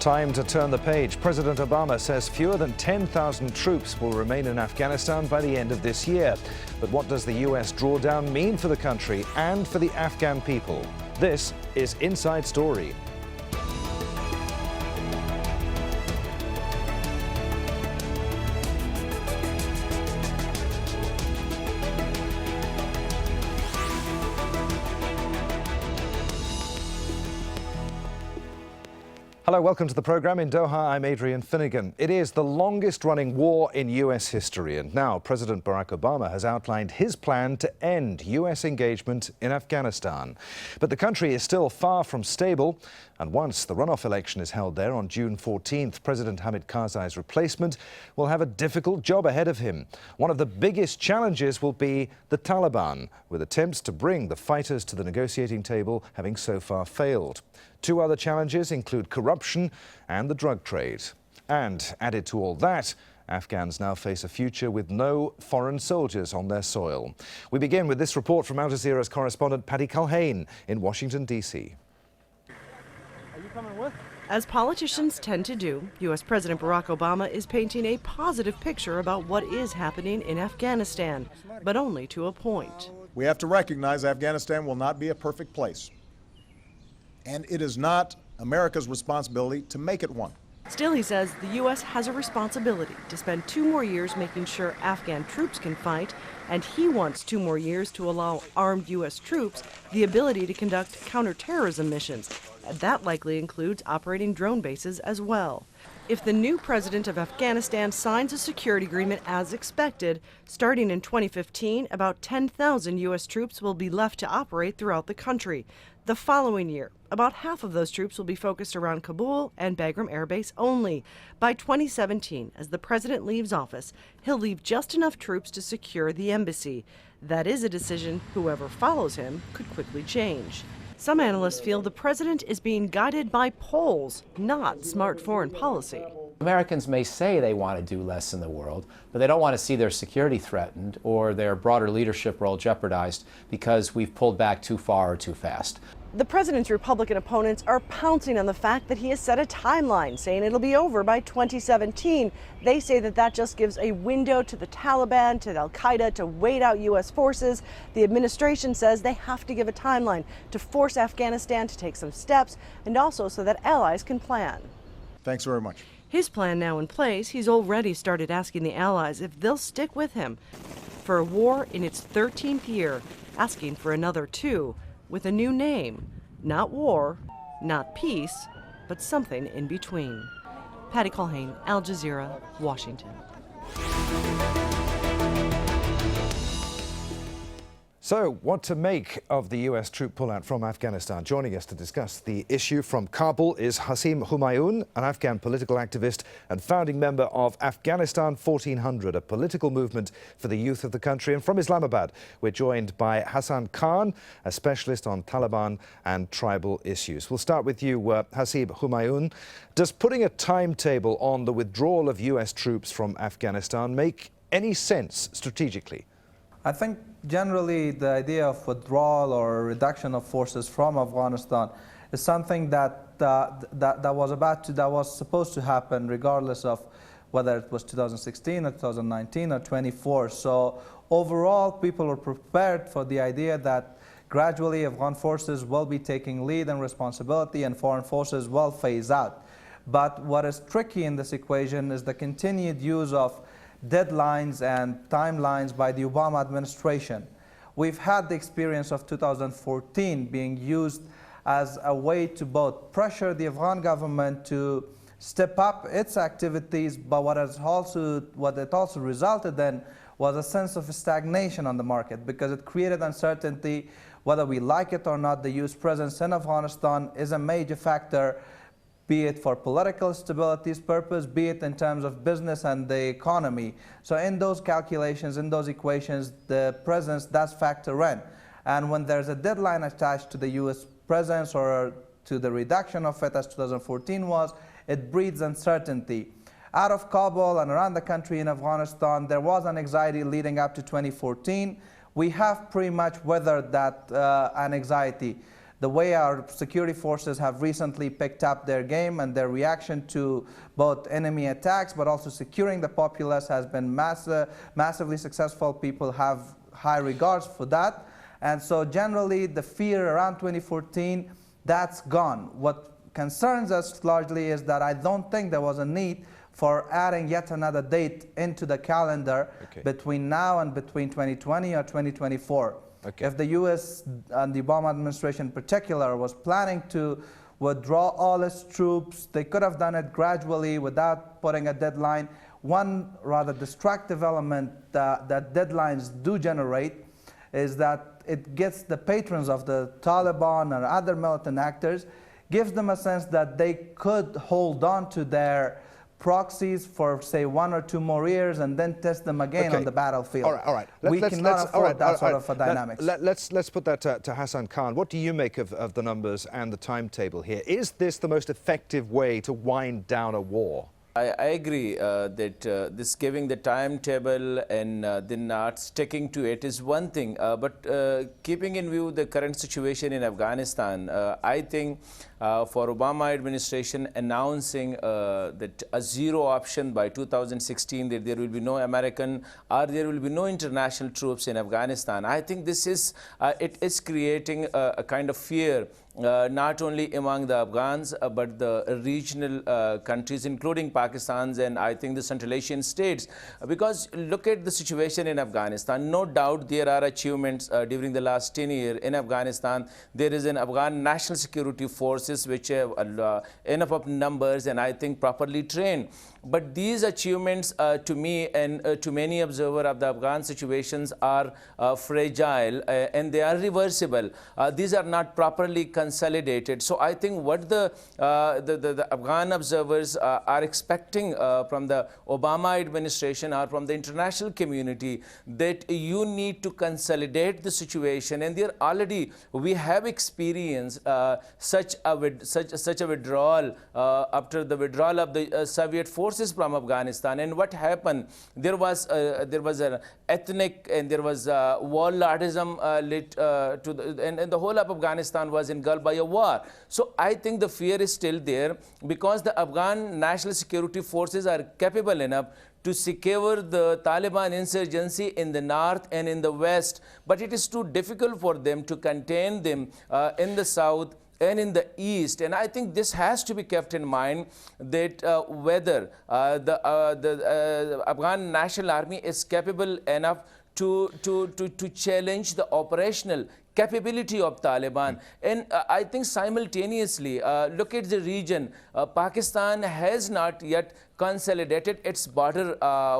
Time to turn the page. President Obama says fewer than 10,000 troops will remain in Afghanistan by the end of this year. But what does the U.S. drawdown mean for the country and for the Afghan people? This is Inside Story. Hello, welcome to the program. In Doha, I'm Adrian Finighan. It is the longest-running war in U.S. history, and now President Barack Obama has outlined his plan to end U.S. engagement in Afghanistan. But the country is still far from stable, and once the runoff election is held there on June 14th, President Hamid Karzai's replacement will have a difficult job ahead of him. One of the biggest challenges will be the Taliban, with attempts to bring the fighters to the negotiating table having so far failed. Two other challenges include corruption and the drug trade. And added to all that, Afghans now face a future with no foreign soldiers on their soil. We begin with this report from Al Jazeera's correspondent Paddy Culhane in Washington, D.C. Are you coming with? As politicians tend to do, U.S. President Barack Obama is painting a positive picture about what is happening in Afghanistan, but only to a point. We have to recognize Afghanistan will not be a perfect place. And it is not America's responsibility to make it one. Still, he says the U.S. has a responsibility to spend 2 more years making sure Afghan troops can fight, and he wants 2 more years to allow armed U.S. troops the ability to conduct counterterrorism missions. That likely includes operating drone bases as well. If the new president of Afghanistan signs a security agreement as expected, starting in 2015, about 10,000 U.S. troops will be left to operate throughout the country. The following year, about half of those troops will be focused around Kabul and Bagram Air Base only. By 2017, as the president leaves office, he'll leave just enough troops to secure the embassy. That is a decision whoever follows him could quickly change. Some analysts feel the president is being guided by polls, not smart foreign policy. Americans may say they want to do less in the world, but they don't want to see their security threatened or their broader leadership role jeopardized because we've pulled back too far or too fast. The president's Republican opponents are pouncing on the fact that he has set a timeline, saying it'll be over by 2017. They say that that just gives a window to the Taliban, to al-Qaeda, to wait out U.S. forces. The administration says they have to give a timeline to force Afghanistan to take some steps, and also so that allies can plan. Thanks very much. His plan now in place, he's already started asking the allies if they'll stick with him for a war in its 13th year, asking for another 2. With a new name, not war, not peace, but something in between. Paddy Culhane, Al Jazeera, Washington. So, what to make of the U.S. troop pullout from Afghanistan? Joining us to discuss the issue from Kabul is Haseeb Humayoon, an Afghan political activist and founding member of Afghanistan 1400, a political movement for the youth of the country. And from Islamabad, we're joined by Hassan Khan, a specialist on Taliban and tribal issues. We'll start with you, Haseeb Humayoon. Does putting a timetable on the withdrawal of U.S. troops from Afghanistan make any sense strategically? I think generally the idea of withdrawal or reduction of forces from Afghanistan is something that was supposed to happen regardless of whether it was 2016 or 2019 or 24. So overall, people are prepared for the idea that gradually Afghan forces will be taking lead and responsibility and foreign forces will phase out. But what is tricky in this equation is the continued use of deadlines and timelines by the Obama administration. We've had the experience of 2014 being used as a way to both pressure the Afghan government to step up its activities, but what it also resulted in was a sense of stagnation on the market because it created uncertainty. Whether we like it or not, the U.S. presence in Afghanistan is a major factor, be it for political stability's purpose, be it in terms of business and the economy. So in those calculations, in those equations, the presence does factor in. And when there's a deadline attached to the U.S. presence or to the reduction of it, as 2014 was, it breeds uncertainty. Out of Kabul and around the country in Afghanistan, there was an anxiety leading up to 2014. We have pretty much weathered that anxiety. the way our security forces have recently picked up their game and their reaction to both enemy attacks, but also securing the populace has been massively successful. People have high regards for that. And so generally the fear around 2014, that's gone. What concerns us largely is that I don't think there was a need for adding yet another date into the calendar between now and between 2020 or 2024. If the US and the Obama administration in particular was planning to withdraw all its troops, they could have done it gradually without putting a deadline. One rather destructive element that deadlines do generate is that it gets the patrons of the Taliban and other militant actors, gives them a sense that they could hold on to their proxies for, say, 1 or 2 more years and then test them again on the battlefield. All right. We cannot afford that sort of a dynamics. Let's put that to Hassan Khan. What do you make of the numbers and the timetable here? Is this the most effective way to wind down a war? I agree that this giving the timetable and then not sticking to it is one thing, but keeping in view the current situation in Afghanistan, I think for Obama administration announcing that a zero option by 2016, that there will be no American or there will be no international troops in Afghanistan, I think this is, it is creating a kind of fear not only among the Afghans, but the regional countries, including Pakistan's and I think the Central Asian states. Because look at the situation in Afghanistan. No doubt there are achievements during the last 10 years in Afghanistan. There is an Afghan national security forces which have enough of numbers and I think properly trained. But these achievements to me and to many observers of the Afghan situations are fragile and they are reversible. These are not properly consolidated. So I think what the Afghan observers are expecting from the Obama administration or from the international community, that you need to consolidate the situation. And there already we have experienced such a withdrawal after the withdrawal of the Soviet forces from Afghanistan. And what happened? There was an ethnic and there was warlordism and the whole of Afghanistan was engulfed by a war. So I think the fear is still there because the Afghan national security forces are capable enough to secure the Taliban insurgency in the north and in the west, but it is too difficult for them to contain them in the south and in the east. And I think this has to be kept in mind, that whether the Afghan National Army is capable enough to challenge the operational capability of Taliban. And I think simultaneously, look at the region. Pakistan has not yet consolidated its border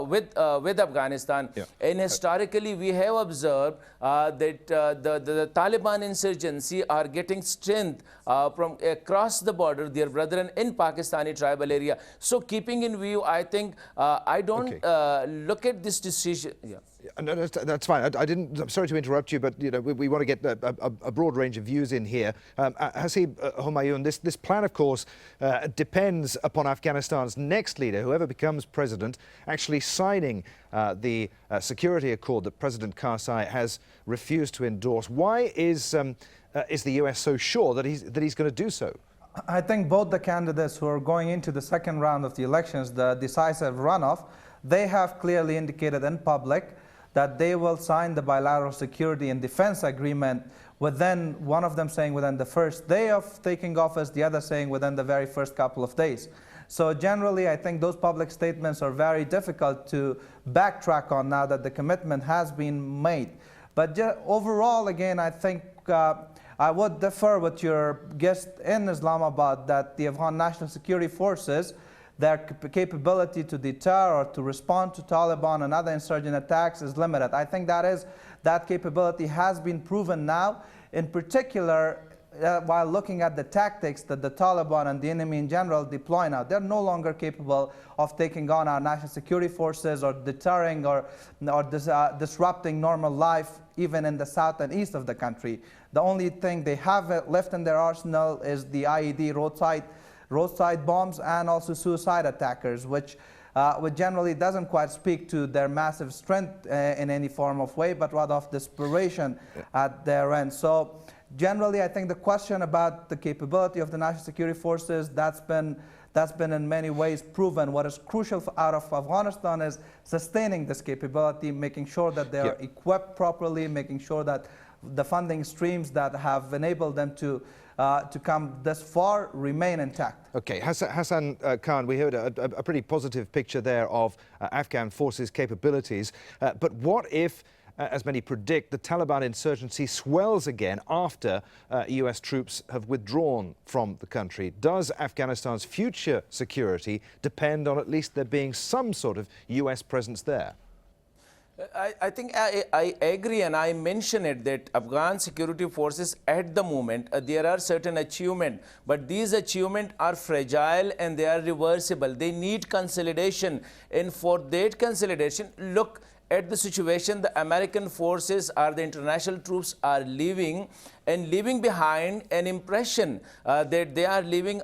with Afghanistan. And historically, we have observed that the Taliban insurgency are getting strength from across the border, their brethren in Pakistani tribal area. So keeping in view, I think I don't look at this decision. No, that's fine. I'm sorry to interrupt you, but we want to get a broad range of views in here. Haseeb Humayoon, this plan, of course, depends upon Afghanistan's next leader, whoever becomes president, actually signing the security accord that President Karzai has refused to endorse. Why is the US so sure that he's going to do so? I think both the candidates who are going into the second round of the elections, the decisive runoff, they have clearly indicated in public that they will sign the bilateral security and defense agreement within, one of them saying within the first day of taking office, the other saying within the very first couple of days. So generally, I think those public statements are very difficult to backtrack on now that the commitment has been made. But overall, again, I think I would defer with your guest in Islamabad that the Afghan National Security Forces, their capability to deter or to respond to Taliban and other insurgent attacks is limited. I think that capability has been proven now, in particular while looking at the tactics that the Taliban and the enemy in general deploy now. They're no longer capable of taking on our national security forces or deterring or disrupting normal life even in the south and east of the country. The only thing they have left in their arsenal is the IED roadside bombs and also suicide attackers, which generally doesn't quite speak to their massive strength in any form of way, but rather of desperation at their end. So generally, I think the question about the capability of the national security forces, that's been in many ways proven. What is crucial out of Afghanistan is sustaining this capability, making sure that they are equipped properly, making sure that the funding streams that have enabled them to come this far remain intact. Okay, Hassan Khan, we heard a pretty positive picture there of Afghan forces' capabilities. But what if, as many predict, the Taliban insurgency swells again after US troops have withdrawn from the country? Does Afghanistan's future security depend on at least there being some sort of US presence there? I think I agree, and I mentioned it, that Afghan security forces at the moment, there are certain achievements, but these achievements are fragile and they are reversible. They need consolidation, and for that consolidation, look at the situation the American forces or the international troops are leaving, and leaving behind an impression that they are living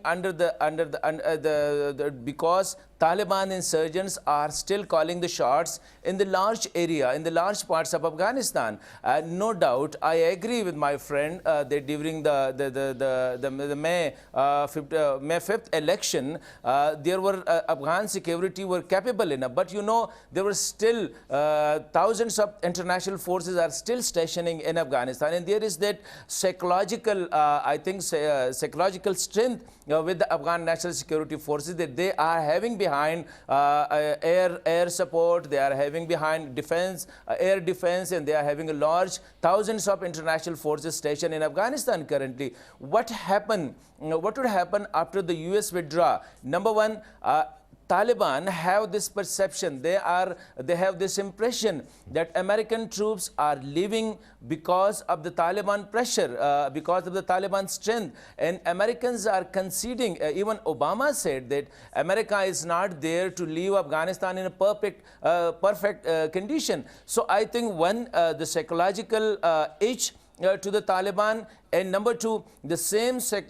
because Taliban insurgents are still calling the shots in the large area, in the large parts of Afghanistan. No doubt, I agree with my friend that during the May 5th election, there were Afghan security were capable enough, but you know, there were still thousands of international forces are still stationing in Afghanistan, and there is that psychological, I think, psychological strength with the Afghan national security forces that they are having behind air support, they are having behind defense, air defense, and they are having a large thousands of international forces stationed in Afghanistan currently. What happened? What would happen after the US withdraw? Number one, Taliban have this perception, they have this impression that American troops are leaving because of the Taliban pressure, because of the Taliban strength, and Americans are conceding. Even Obama said that America is not there to leave Afghanistan in a perfect condition. So I think one, the psychological itch to the Taliban, and number two, the same I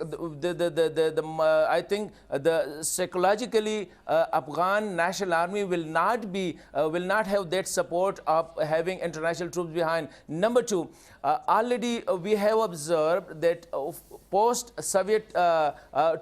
think the psychologically Afghan National Army will not have that support of having international troops behind. Number two, already we have observed that post-Soviet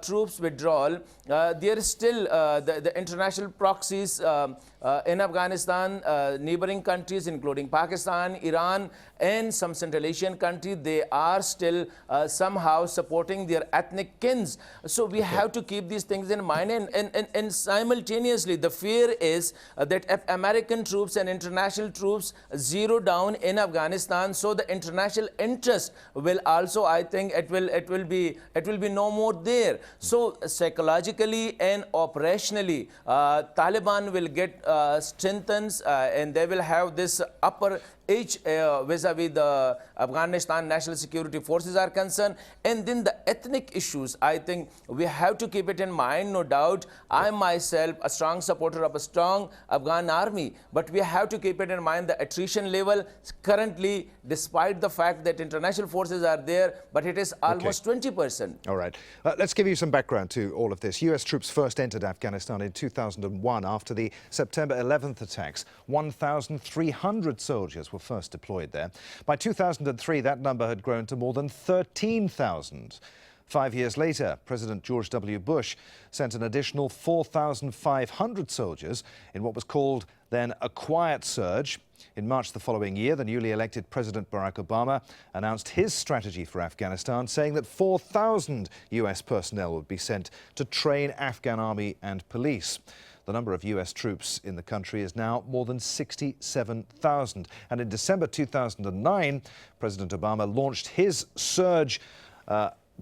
troops withdrawal, there is still the international proxies in Afghanistan, neighboring countries including Pakistan, Iran, and some Central Asian countries, they are still somehow supporting their ethnic kins. So we have to keep these things in mind, and simultaneously the fear is that if American troops and international troops zero down in Afghanistan, so the international interest will also, I think it will be no more there. So psychologically and operationally, Taliban will get strengthened, and they will have this upper edge vis-a-vis the Afghanistan national security forces are concerned. And then the ethnic issues, I think we have to keep it in mind. No doubt, I myself a strong supporter of a strong Afghan army, but we have to keep it in mind the attrition level currently, despite the fact that international forces are there, but it is almost 20%. All right. Let's give you some background to all of this. US troops first entered Afghanistan in 2001 after the September 11th attacks. 1,300 soldiers were first deployed there. By 2003, that number had grown to more than 13,000. 5 years later, President George W. Bush sent an additional 4,500 soldiers in what was called then a quiet surge. In March the following year, the newly elected President Barack Obama announced his strategy for Afghanistan, saying that 4,000 US personnel would be sent to train Afghan army and police. The number of US troops in the country is now more than 67,000. And in December 2009, President Obama launched his surge,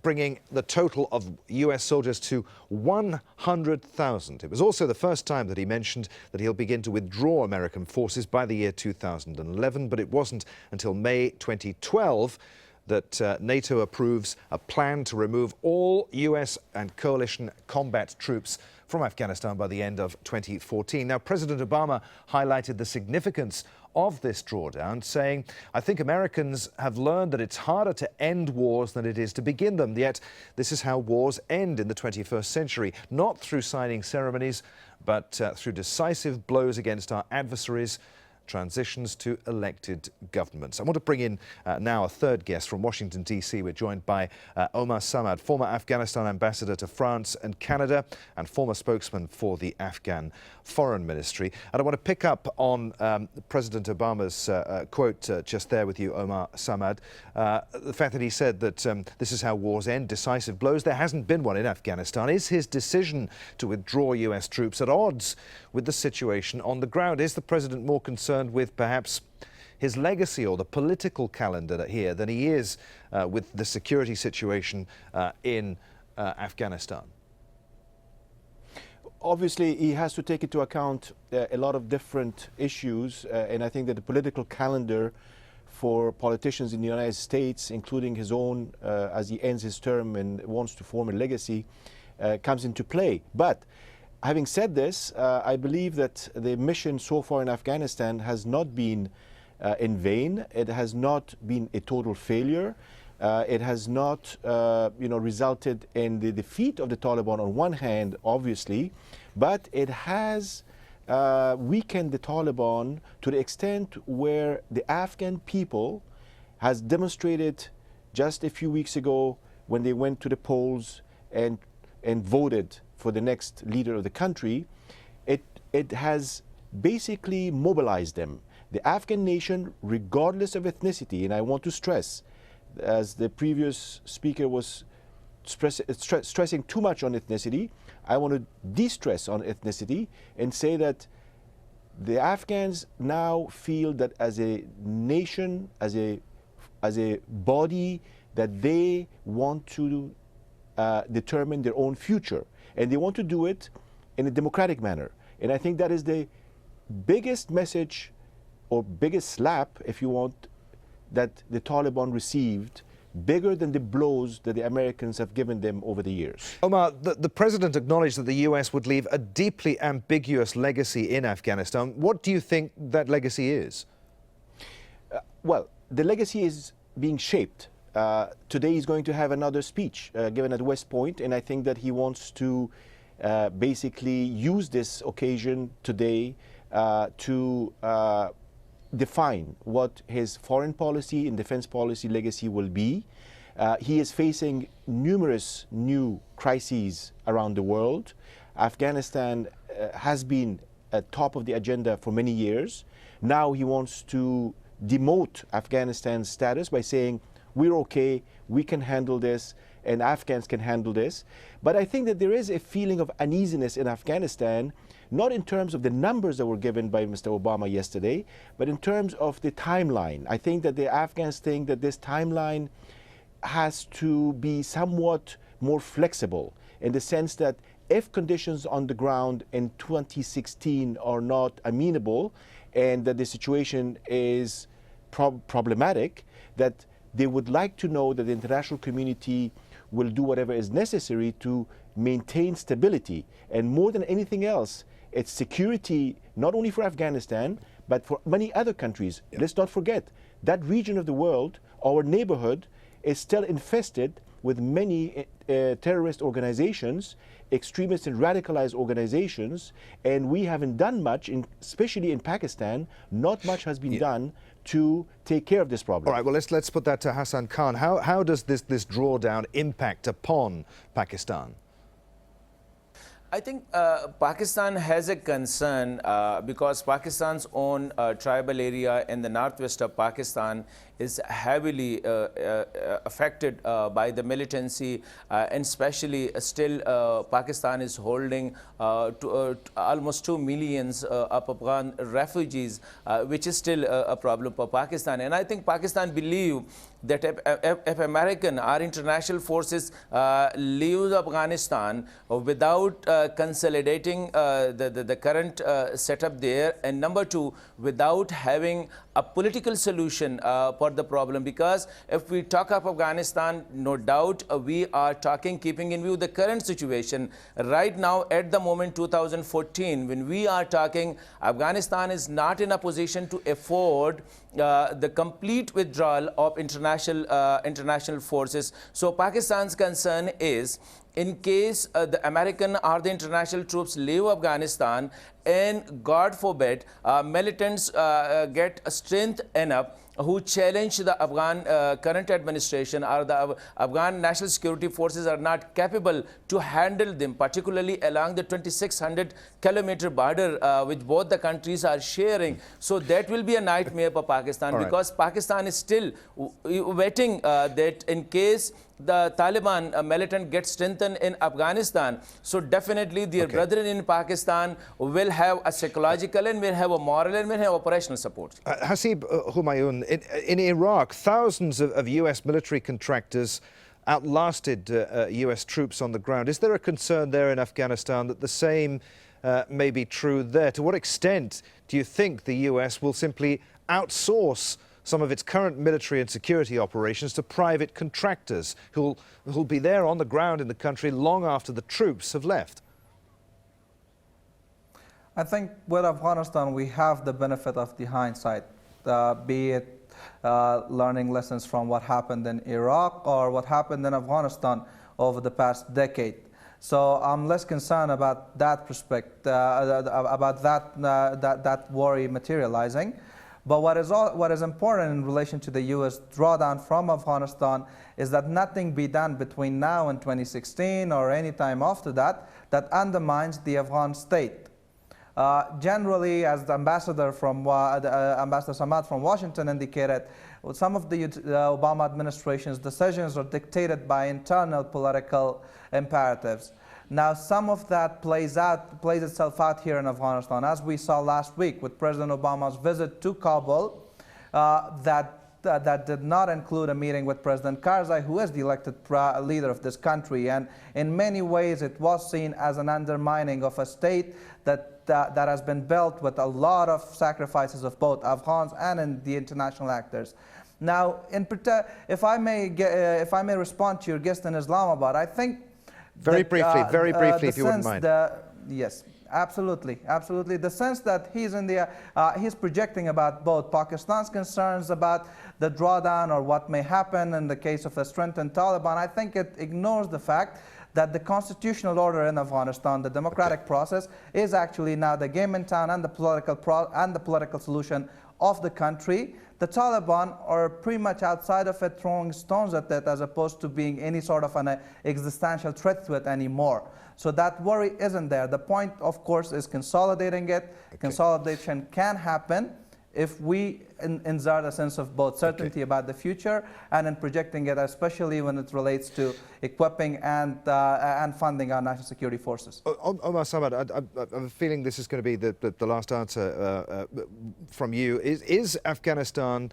bringing the total of US soldiers to 100,000. It was also the first time that he mentioned that he'll begin to withdraw American forces by the year 2011, but it wasn't until May 2012 that NATO approves a plan to remove all US and coalition combat troops from Afghanistan by the end of 2014. Now, President Obama highlighted the significance of this drawdown, saying, "I think Americans have learned that it's harder to end wars than it is to begin them. Yet this is how wars end in the 21st century, not through signing ceremonies, but through decisive blows against our adversaries, transitions to elected governments. I want to bring in now a third guest from Washington, D.C. We're joined by Omar Samad, former Afghanistan ambassador to France and Canada and former spokesman for the Afghan Foreign Ministry. And I want to pick up on President Obama's quote just there with you, Omar Samad. The fact that he said that this is how wars end, decisive blows. There hasn't been one in Afghanistan. Is his decision to withdraw U.S. troops at odds with the situation on the ground? Is the president more concerned with perhaps his legacy or the political calendar here than he is with the security situation in Afghanistan? Obviously, he has to take into account a lot of different issues, and I think that the political calendar for politicians in the United States, including his own, as he ends his term and wants to form a legacy, comes into play. But having said this, I believe that the mission so far in Afghanistan has not been in vain. It has not been a total failure. It has not, resulted in the defeat of the Taliban on one hand, obviously, but it has weakened the Taliban to the extent where the Afghan people has demonstrated just a few weeks ago when they went to the polls and voted for the next leader of the country. It has basically mobilized them. The Afghan nation, regardless of ethnicity, and I want to stress, as the previous speaker was stressing too much on ethnicity, I want to de-stress on ethnicity and say that the Afghans now feel that as a nation, as a body, that they want to determine their own future. And they want to do it in a democratic manner. And I think that is the biggest message or biggest slap, if you want, that the Taliban received, bigger than the blows that the Americans have given them over the years. Omar, the president acknowledged that the US would leave a deeply ambiguous legacy in Afghanistan. What do you think that legacy is? Well, the legacy is being shaped. Today he's going to have another speech given at West Point, and I think that he wants to basically use this occasion today to define what his foreign policy and defense policy legacy will be. He is facing numerous new crises around the world. Afghanistan has been at top of the agenda for many years. Now he wants to demote Afghanistan's status by saying, we're okay, we can handle this, and Afghans can handle this. But I think that there is a feeling of uneasiness in Afghanistan, not in terms of the numbers that were given by Mr. Obama yesterday, but in terms of the timeline. I think that the Afghans think that this timeline has to be somewhat more flexible, in the sense that if conditions on the ground in 2016 are not amenable and that the situation is problematic, that they would like to know that the international community will do whatever is necessary to maintain stability. And more than anything else, it's security not only for Afghanistan, but for many other countries. Yeah. Let's not forget, that region of the world, our neighborhood, is still infested with many terrorist organizations, extremist and radicalized organizations, and we haven't done much, especially in Pakistan, not much has been done to take care of this problem. All right, well, let's put that to Hassan Khan. How does this drawdown impact upon Pakistan? I think Pakistan has a concern because Pakistan's own tribal area in the northwest of Pakistan is heavily affected by the militancy, and especially still Pakistan is holding almost 2 million of Afghan refugees, which is still a problem for Pakistan. And I think Pakistan believe that if American or international forces leave Afghanistan without consolidating the current setup there, and number two, without having a political solution for the problem, because if we talk of Afghanistan, no doubt we are talking keeping in view the current situation. Right now, at the moment 2014, when we are talking, Afghanistan is not in a position to afford the complete withdrawal of international forces. So Pakistan's concern is, in case the American or the international troops leave Afghanistan and God forbid militants get strength enough who challenge the Afghan current administration, or the Afghan national security forces are not capable to handle them, particularly along the 2,600-kilometer border which both the countries are sharing. So that will be a nightmare for Pakistan, because Pakistan is still waiting that in case the Taliban militant gets strengthened in Afghanistan, so definitely their brethren in Pakistan will have a psychological and will have a moral and will have operational support. Haseeb Humayoon, in Iraq, thousands of US military contractors outlasted US troops on the ground. Is there a concern there in Afghanistan that the same may be true there? To what extent do you think the US will simply outsource some of its current military and security operations to private contractors who'll be there on the ground in the country long after the troops have left? I think with Afghanistan, we have the benefit of the hindsight, be it learning lessons from what happened in Iraq or what happened in Afghanistan over the past decade. So I'm less concerned about that perspective, about that worry materializing. But what is important in relation to the U.S. drawdown from Afghanistan is that nothing be done between now and 2016 or any time after that that undermines the Afghan state. Generally, as the Ambassador Samad from Washington indicated, some of the Obama administration's decisions are dictated by internal political imperatives. Now, some of that plays itself out here in Afghanistan, as we saw last week with President Obama's visit to Kabul, that did not include a meeting with President Karzai, who is the elected leader of this country. And in many ways, it was seen as an undermining of a state that has been built with a lot of sacrifices of both Afghans and the international actors. Now, if I may respond to your guest in Islamabad, I think very briefly, if you wouldn't mind. Yes, absolutely, absolutely. The sense that he's projecting about both Pakistan's concerns about the drawdown or what may happen in the case of a strengthened Taliban, I think it ignores the fact that the constitutional order in Afghanistan, the democratic process, is actually now the game in town and the political solution of the country. The Taliban are pretty much outside of it, throwing stones at it, as opposed to being any sort of an existential threat to it anymore. So that worry isn't there. The point, of course, is consolidating it. Consolidation can happen if we insert a sense of both certainty about the future and in projecting it, especially when it relates to equipping and funding our national security forces. Omar Samad, I'm feeling this is going to be the last answer from you. Is Afghanistan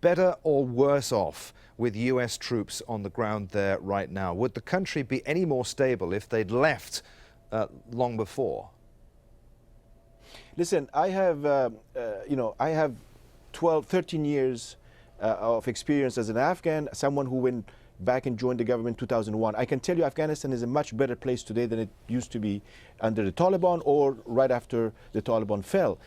better or worse off with US troops on the ground there right now? Would the country be any more stable if they'd left long before? Listen, I have, I have 13 years of experience as an Afghan, someone who went back and joined the government in 2001. I can tell you Afghanistan is a much better place today than it used to be under the Taliban or right after the Taliban fell.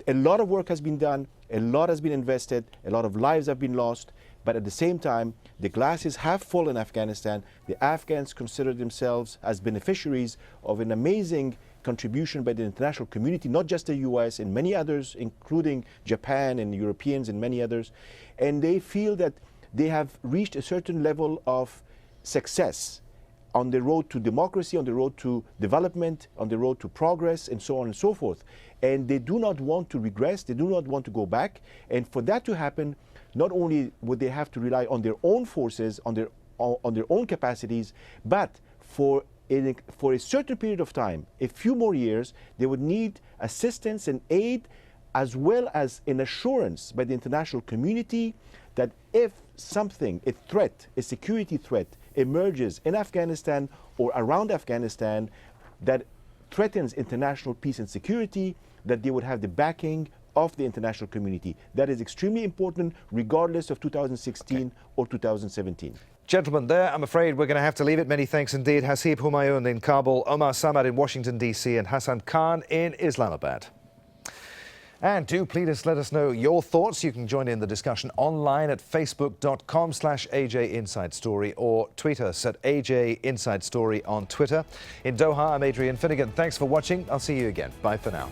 A lot of work has been done, a lot has been invested, a lot of lives have been lost, but at the same time, the glass is half full in Afghanistan. The Afghans consider themselves as beneficiaries of an amazing contribution by the international community, not just the US, and many others, including Japan and Europeans and many others. And they feel that they have reached a certain level of success on the road to democracy, on the road to development, on the road to progress, and so on and so forth. And they do not want to regress, they do not want to go back. And for that to happen, not only would they have to rely on their own forces, on their own capacities, but for a certain period of time, a few more years, they would need assistance and aid, as well as an assurance by the international community that if something, a threat, a security threat, emerges in Afghanistan or around Afghanistan that threatens international peace and security, that they would have the backing of the international community. That is extremely important, regardless of 2016 or 2017. Gentlemen, there, I'm afraid we're going to have to leave it. Many thanks indeed. Haseeb Humayoon in Kabul, Omar Samad in Washington, D.C., and Hassan Khan in Islamabad. And do please let us know your thoughts. You can join in the discussion online at facebook.com/AJ Inside Story or tweet us at AJ Inside Story on Twitter. In Doha, I'm Adrian Finighan. Thanks for watching. I'll see you again. Bye for now.